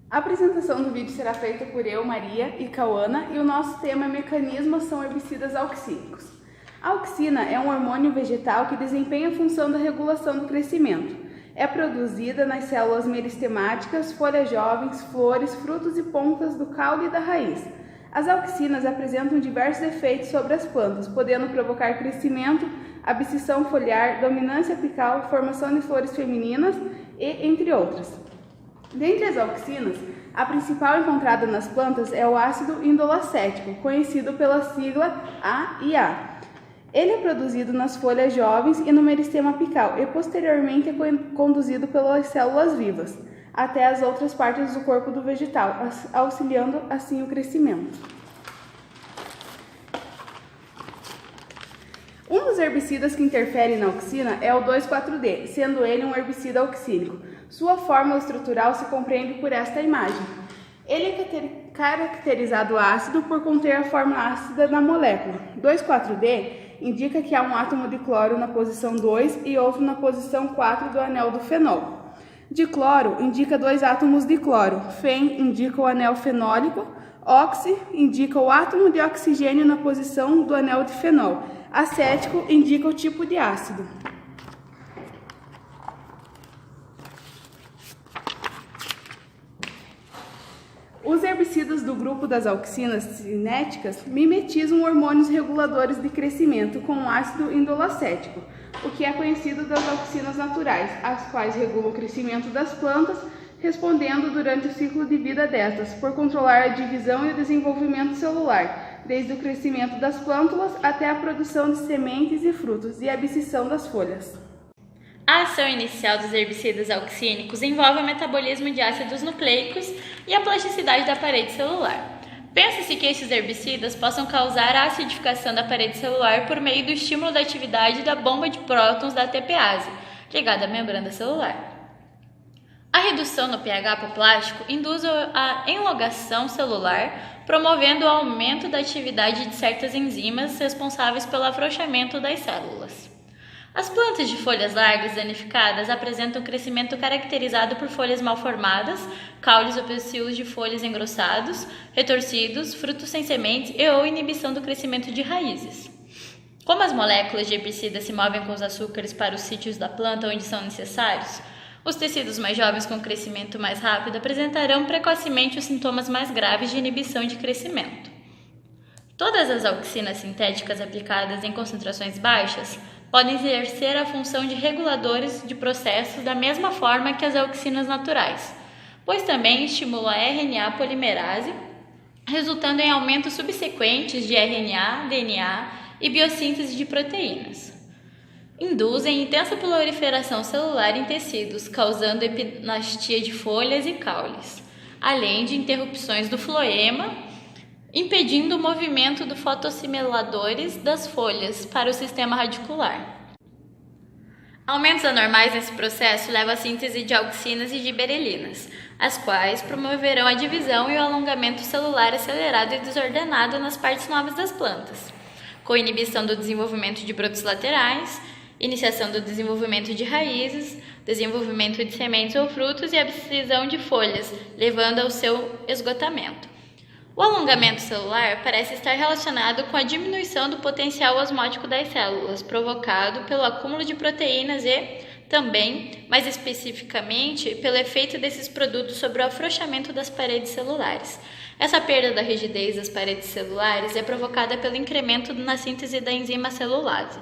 A apresentação do vídeo será feita por eu, Maria e Cauana, e o nosso tema é mecanismos são herbicidas auxínicos. A auxina é um hormônio vegetal que desempenha a função da regulação do crescimento. É produzida nas células meristemáticas, folhas jovens, flores, frutos e pontas do caule e da raiz. As auxinas apresentam diversos efeitos sobre as plantas, podendo provocar crescimento, abscissão foliar, dominância apical, formação de flores femininas e entre outras. Dentre as auxinas, a principal encontrada nas plantas é o ácido indolacético, conhecido pela sigla AIA. Ele é produzido nas folhas jovens e no meristema apical e posteriormente é conduzido pelas células vivas até as outras partes do corpo do vegetal, auxiliando assim o crescimento. Um dos herbicidas que interfere na auxina é o 2,4-D, sendo ele um herbicida auxínico. Sua fórmula estrutural se compreende por esta imagem. Ele é caracterizado ácido por conter a fórmula ácida na molécula. 2,4-D indica que há um átomo de cloro na posição 2 e outro na posição 4 do anel do fenol. Dicloro indica 2 átomos de cloro, fen indica o anel fenólico, oxi indica o átomo de oxigênio na posição do anel de fenol, acético indica o tipo de ácido. Os herbicidas do grupo das auxinas cinéticas mimetizam hormônios reguladores de crescimento com o ácido indolacético, o que é conhecido das auxinas naturais, as quais regulam o crescimento das plantas, respondendo durante o ciclo de vida destas, por controlar a divisão e o desenvolvimento celular, desde o crescimento das plântulas até a produção de sementes e frutos e a abscissão das folhas. A ação inicial dos herbicidas auxínicos envolve o metabolismo de ácidos nucleicos e a plasticidade da parede celular. Pensa-se que esses herbicidas possam causar a acidificação da parede celular por meio do estímulo da atividade da bomba de prótons da ATPase, ligada à membrana celular. A redução no pH apoplástico induz a enlogação celular, promovendo o aumento da atividade de certas enzimas responsáveis pelo afrouxamento das células. As plantas de folhas largas danificadas apresentam crescimento caracterizado por folhas mal formadas, caules ou pecíolos de folhas engrossados, retorcidos, frutos sem sementes e ou inibição do crescimento de raízes. Como as moléculas de herbicida se movem com os açúcares para os sítios da planta onde são necessários, os tecidos mais jovens com crescimento mais rápido apresentarão precocemente os sintomas mais graves de inibição de crescimento. Todas as auxinas sintéticas aplicadas em concentrações baixas podem exercer a função de reguladores de processos da mesma forma que as auxinas naturais, pois também estimulam a RNA polimerase, resultando em aumentos subsequentes de RNA, DNA e biossíntese de proteínas. Induzem intensa proliferação celular em tecidos, causando epinastia de folhas e caules, além de interrupções do floema, impedindo o movimento dos fotossimiladores das folhas para o sistema radicular. Aumentos anormais nesse processo levam à síntese de auxinas e giberelinas, as quais promoverão a divisão e o alongamento celular acelerado e desordenado nas partes nobres das plantas, com inibição do desenvolvimento de brotos laterais, iniciação do desenvolvimento de raízes, desenvolvimento de sementes ou frutos e abscisão de folhas, levando ao seu esgotamento. O alongamento celular parece estar relacionado com a diminuição do potencial osmótico das células, provocado pelo acúmulo de proteínas e, também, mais especificamente, pelo efeito desses produtos sobre o afrouxamento das paredes celulares. Essa perda da rigidez das paredes celulares é provocada pelo incremento na síntese da enzima celulase.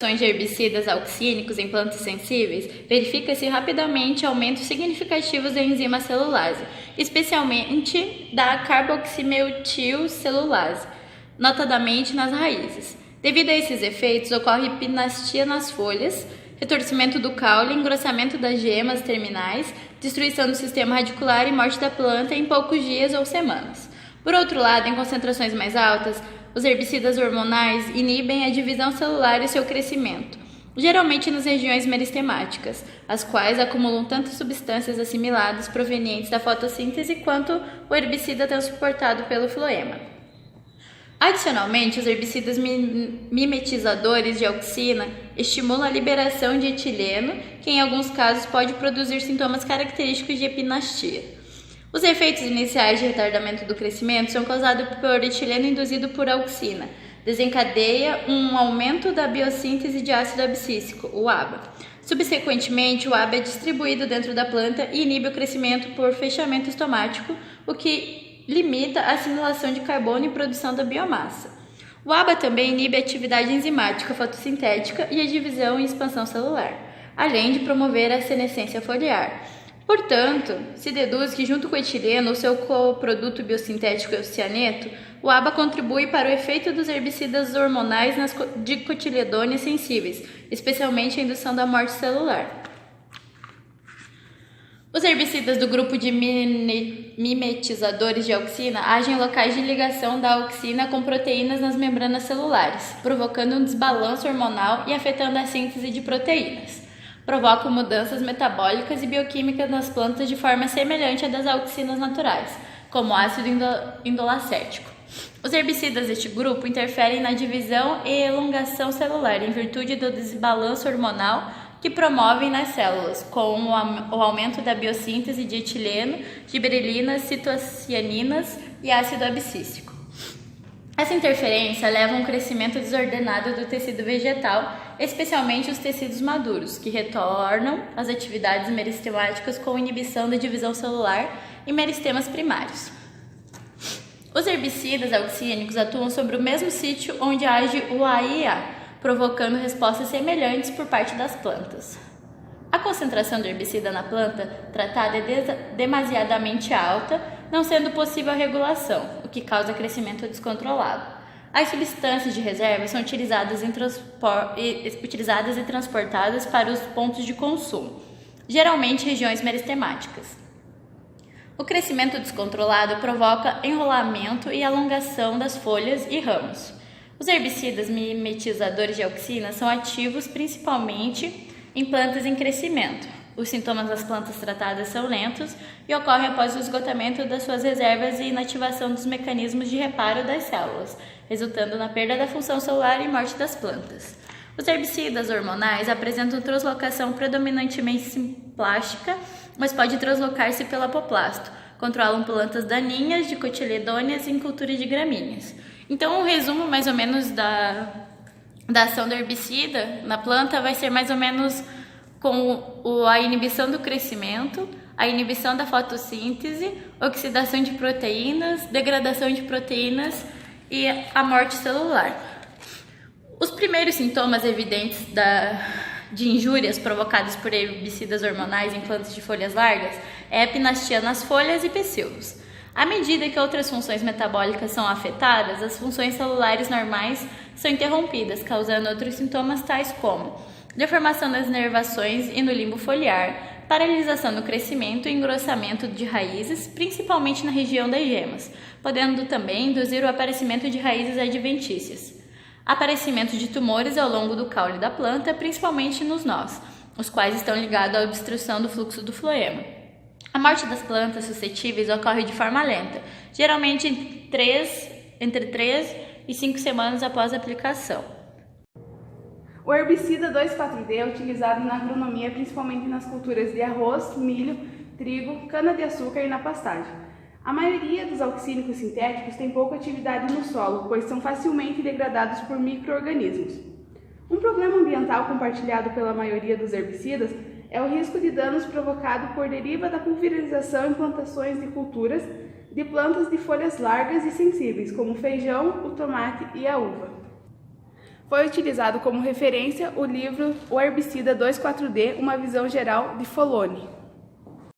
De herbicidas auxínicos em plantas sensíveis, verifica-se rapidamente aumentos significativos da enzima celulase, especialmente da carboximetilcelulase, notadamente nas raízes. Devido a esses efeitos, ocorre epinastia nas folhas, retorcimento do caule, engrossamento das gemas terminais, destruição do sistema radicular e morte da planta em poucos dias ou semanas. Por outro lado, em concentrações mais altas, os herbicidas hormonais inibem a divisão celular e seu crescimento, geralmente nas regiões meristemáticas, as quais acumulam tanto substâncias assimiladas provenientes da fotossíntese quanto o herbicida transportado pelo floema. Adicionalmente, os herbicidas mimetizadores de auxina estimulam a liberação de etileno, que em alguns casos pode produzir sintomas característicos de epinastia. Os efeitos iniciais de retardamento do crescimento são causados por etileno induzido por auxina. Desencadeia um aumento da biossíntese de ácido abscísico, o ABA. Subsequentemente, o ABA é distribuído dentro da planta e inibe o crescimento por fechamento estomático, o que limita a assimilação de carbono e produção da biomassa. O ABA também inibe a atividade enzimática fotossintética e a divisão e expansão celular, além de promover a senescência foliar. Portanto, se deduz que junto com o etileno, o seu coproduto biosintético é o cianeto, o ABA contribui para o efeito dos herbicidas hormonais nas dicotiledôneas sensíveis, especialmente a indução da morte celular. Os herbicidas do grupo de mimetizadores de auxina agem em locais de ligação da auxina com proteínas nas membranas celulares, provocando um desbalanço hormonal e afetando a síntese de proteínas. Provocam mudanças metabólicas e bioquímicas nas plantas de forma semelhante à das auxinas naturais, como ácido indolacético. Os herbicidas deste grupo interferem na divisão e elongação celular em virtude do desbalanço hormonal que promovem nas células, com o aumento da biossíntese de etileno, giberelinas, citocianinas e ácido abscísico. Essa interferência leva a um crescimento desordenado do tecido vegetal, especialmente os tecidos maduros, que retornam às atividades meristemáticas com inibição da divisão celular em meristemas primários. Os herbicidas auxínicos atuam sobre o mesmo sítio onde age o AIA, provocando respostas semelhantes por parte das plantas. A concentração do herbicida na planta tratada é demasiadamente alta, não sendo possível a regulação, o que causa crescimento descontrolado. As substâncias de reserva são utilizadas e transportadas para os pontos de consumo, geralmente regiões meristemáticas. O crescimento descontrolado provoca enrolamento e alongação das folhas e ramos. Os herbicidas mimetizadores de auxina são ativos principalmente em plantas em crescimento. Os sintomas das plantas tratadas são lentos e ocorrem após o esgotamento das suas reservas e inativação dos mecanismos de reparo das células, resultando na perda da função celular e morte das plantas. Os herbicidas hormonais apresentam translocação predominantemente simplástica, mas pode translocar-se pelo apoplasto. Controlam plantas daninhas, dicotiledôneas e em cultura de gramíneas. Então, um resumo mais ou menos da ação do herbicida na planta vai ser mais ou menos com a inibição do crescimento, a inibição da fotossíntese, oxidação de proteínas, degradação de proteínas e a morte celular. Os primeiros sintomas evidentes de injúrias provocadas por herbicidas hormonais em plantas de folhas largas é a pinastia nas folhas e pecíolos. À medida que outras funções metabólicas são afetadas, as funções celulares normais são interrompidas, causando outros sintomas tais como deformação das inervações e no limbo foliar, paralisação do crescimento e engrossamento de raízes, principalmente na região das gemas, podendo também induzir o aparecimento de raízes adventícias. Aparecimento de tumores ao longo do caule da planta, principalmente nos nós, os quais estão ligados à obstrução do fluxo do floema. A morte das plantas suscetíveis ocorre de forma lenta, geralmente entre 3 e 5 semanas após a aplicação. O herbicida 2,4-D é utilizado na agronomia principalmente nas culturas de arroz, milho, trigo, cana-de-açúcar e na pastagem. A maioria dos auxínicos sintéticos tem pouca atividade no solo, pois são facilmente degradados por micro-organismos. Um problema ambiental compartilhado pela maioria dos herbicidas é o risco de danos provocado por deriva da pulverização em plantações de culturas de plantas de folhas largas e sensíveis, como o feijão, o tomate e a uva. Foi utilizado como referência o livro O Herbicida 2,4-D, uma visão geral, de Foloni.